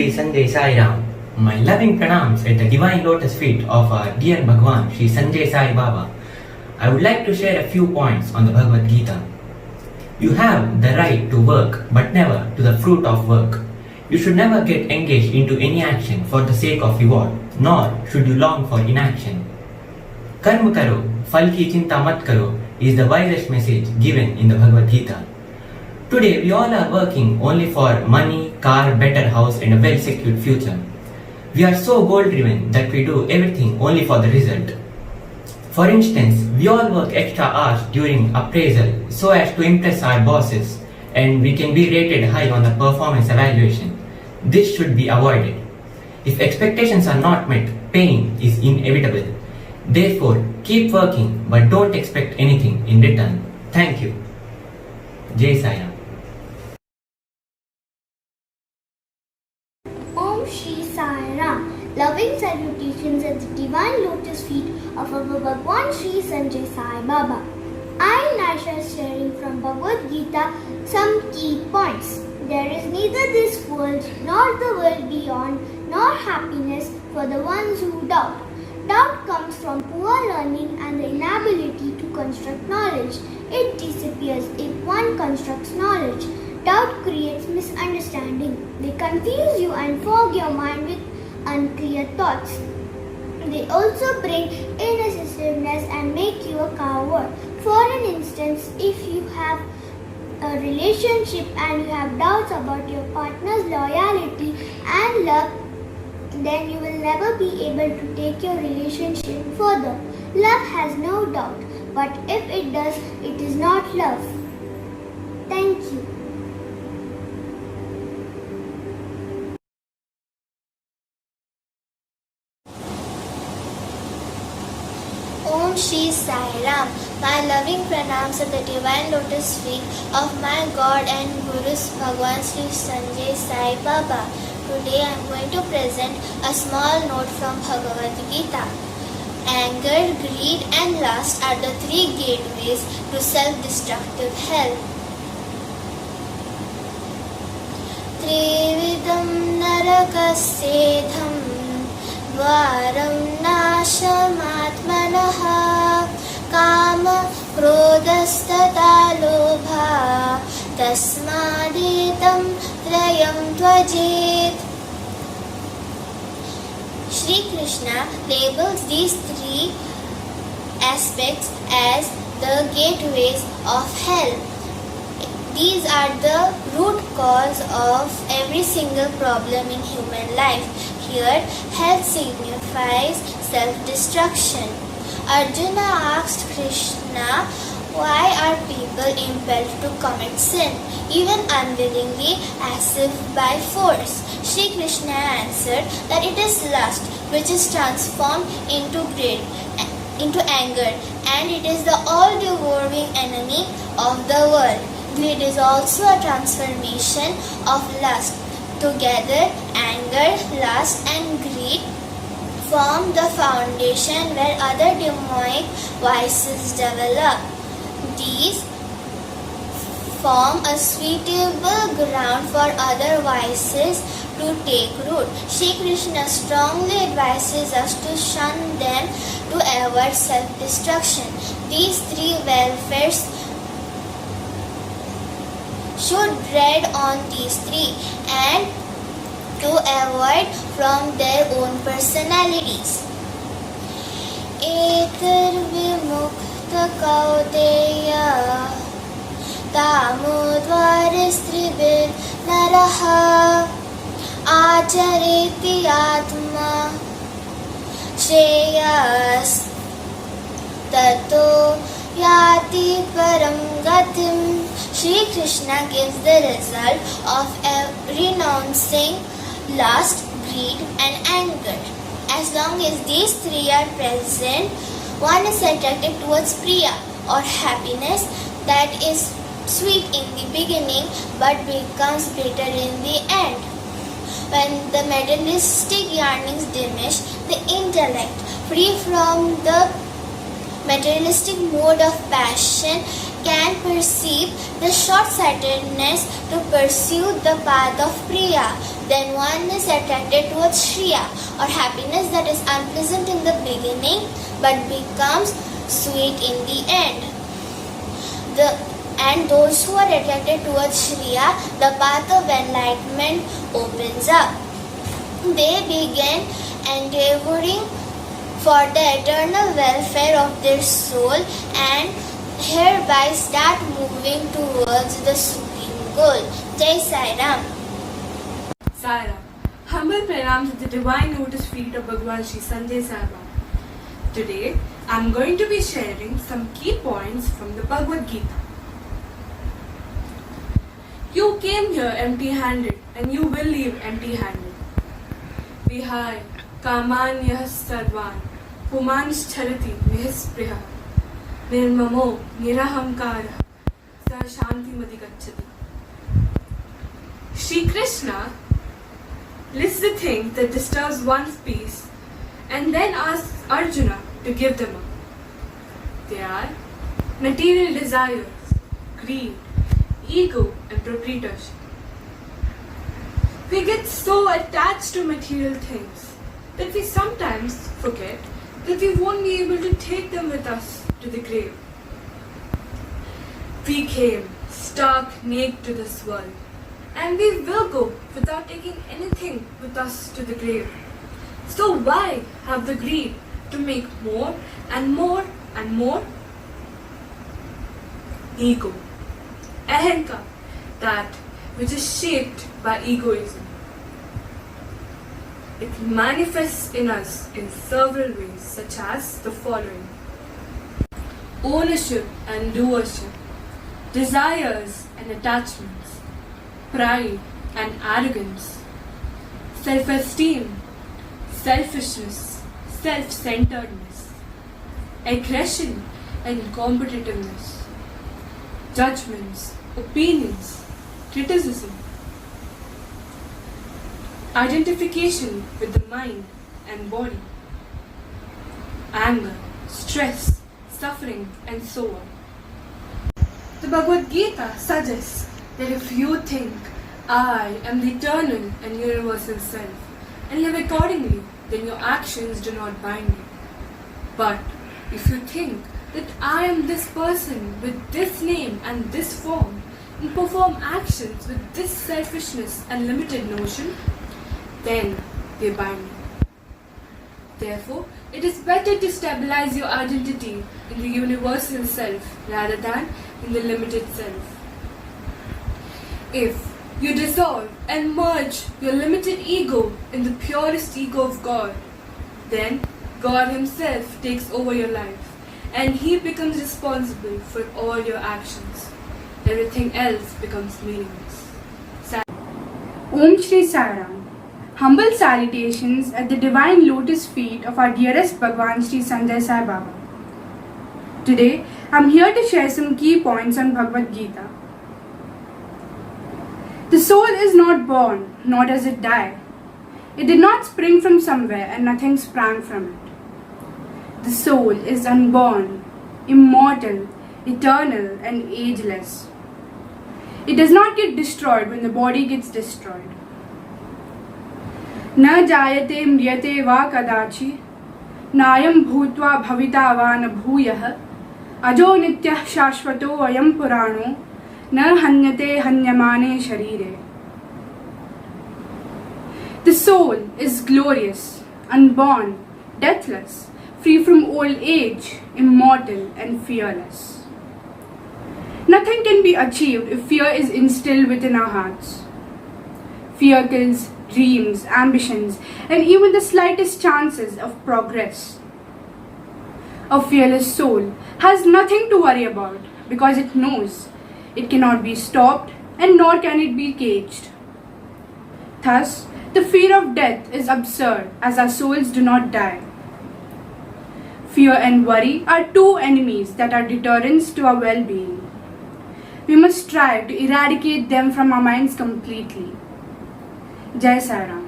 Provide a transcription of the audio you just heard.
Shri Sanjay Sai Ram. My loving pranams at the divine lotus feet of our dear Bhagwan Shri Sanjay Sai Baba. I would like to share a few points on the Bhagwat Gita. You have the right to work, but never to the fruit of work. You should never get engaged into any action for the sake of reward, nor should you long for inaction. Karma karo, phal ki chinta mat karo is the wisest message given in the Bhagwat Gita. Today we all are working only for money, car, better house and a well-secured future. We are so goal-driven that we do everything only for the result. For instance, we all work extra hours during appraisal so as to impress our bosses, and we can be rated high on the performance evaluation. This should be avoided. If expectations are not met, pain is inevitable. Therefore, keep working but don't expect anything in return. Thank you. Jai Sai Ram. Om Shri Sai Ram. Loving salutations at the divine lotus feet of our Bhagwan Shri Sanjay Sai Baba. I am Nasha sharing from Bhagwat Gita some key points. There is neither this world nor the world beyond, nor happiness for the ones who doubt. Doubt comes from poor learning and the inability to construct knowledge. It disappears if one constructs knowledge. Doubt creates misunderstanding. They confuse you and fog your mind with unclear thoughts. They also bring indecisiveness and make you a coward. For an instance, if you have a relationship and you have doubts about your partner's loyalty and love, then you will never be able to take your relationship further. Love has no doubt, but if it does, it is not love. Thank you. Om Shri Sai Ram. My loving pranams at the divine lotus feet of my God and Guru's Bhagwan Shri Sanjay Sai Baba. Today I am going to present a small note from Bhagavad Gita. Anger, greed and lust are the three gateways to self-destructive hell. Trividam narakasedham dvaram nashamatmanaha kama krodastata lobha tasmadetam trayam tvajit. Shri Krishna labels these three aspects as the gateways of hell. These are the root cause of every single problem in human life. Here, hell signifies self-destruction. Arjuna asked Krishna, why are people impelled to commit sin, even unwillingly, as if by force? Shri Krishna answered that it is lust which is transformed into greed, into anger, and it is the all-devouring enemy of the world. Greed is also a transformation of lust. Together, anger, lust and greed form the foundation where other demonic vices develop. These form a suitable ground for other vices to take root. Shri Krishna strongly advises us to shun them to avoid self-destruction. These three welfares should tread on these three and to avoid from their own personalities. Etar vimukta kaudeya tamodvaristribir naraha achareti atma shreyas tato yati param gatim. Shri Krishna gives the result of renouncing lust, greed and anger. As long as these three are present, one is attracted towards priya or happiness that is sweet in the beginning but becomes bitter in the end. When the materialistic yearnings diminish, the intellect, free from the materialistic mode of passion, can perceive the short-sightedness to pursue the path of Priya, then one is attracted towards Shriya, or happiness that is unpleasant in the beginning but becomes sweet in the end. And those who are attracted towards Shriya, the path of enlightenment opens up. They begin endeavoring for the eternal welfare of their soul and hereby start moving towards the supreme goal. Jai Sai Ram. Sai Ram. Humble pranams at the divine lotus feet of Bhagwan Shri Sanjay Sai Baba. Today, I am going to be sharing some key points from the Bhagwat Gita. You came here empty-handed and you will leave empty-handed. Vihai kamanyah sarvan pumanscharati nihispriha nirmamo nirahamkara sa shanti madhigachati. Shri Krishna lists the things that disturbs one's peace and then asks Arjuna to give them up. They are material desires, greed, ego and proprietorship. We get so attached to material things that we sometimes forget that we won't be able to take them with us to the grave. We came stark naked to this world, and we will go without taking anything with us to the grave. So why have the greed to make more and more and more? Ego, ahankar, that which is shaped by egoism. It manifests in us in several ways, such as the following: ownership and doership, desires and attachments, pride and arrogance, self-esteem, selfishness, self-centeredness, aggression and competitiveness, judgments, opinions, criticism, identification with the mind and body, anger, stress, suffering, and so on. The Bhagavad Gita suggests that if you think, I am the eternal and universal self, and live accordingly, then your actions do not bind you. But if you think that I am this person with this name and this form, and perform actions with this selfishness and limited notion, then they bind you. Therefore, it is better to stabilize your identity in the universal self rather than in the limited self. If you dissolve and merge your limited ego in the purest ego of God, then God Himself takes over your life and He becomes responsible for all your actions. Everything else becomes meaningless. Om Shri Sai Ram. Humble salutations at the divine lotus feet of our dearest Bhagwan Shri Sanjay Sai Baba. Today, I am here to share some key points on Bhagavad Gita. The soul is not born, nor does it die. It did not spring from somewhere and nothing sprang from it. The soul is unborn, immortal, eternal and ageless. It does not get destroyed when the body gets destroyed. न जायते म्रियते वा कदाचि नायं भूत्वा भविता वा न भूयः अजो नित्यः शाश्वतो अयं पुराणो न हन्यते हन्यमाने शरीरे. The soul is glorious, unborn, deathless, free from old age, immortal and fearless. Nothing can be achieved if fear is instilled within our hearts. Fear kills dreams, ambitions, and even the slightest chances of progress. A fearless soul has nothing to worry about because it knows it cannot be stopped and nor can it be caged. Thus, the fear of death is absurd as our souls do not die. Fear and worry are two enemies that are deterrents to our well-being. We must strive to eradicate them from our minds completely. Jai Sai Ram.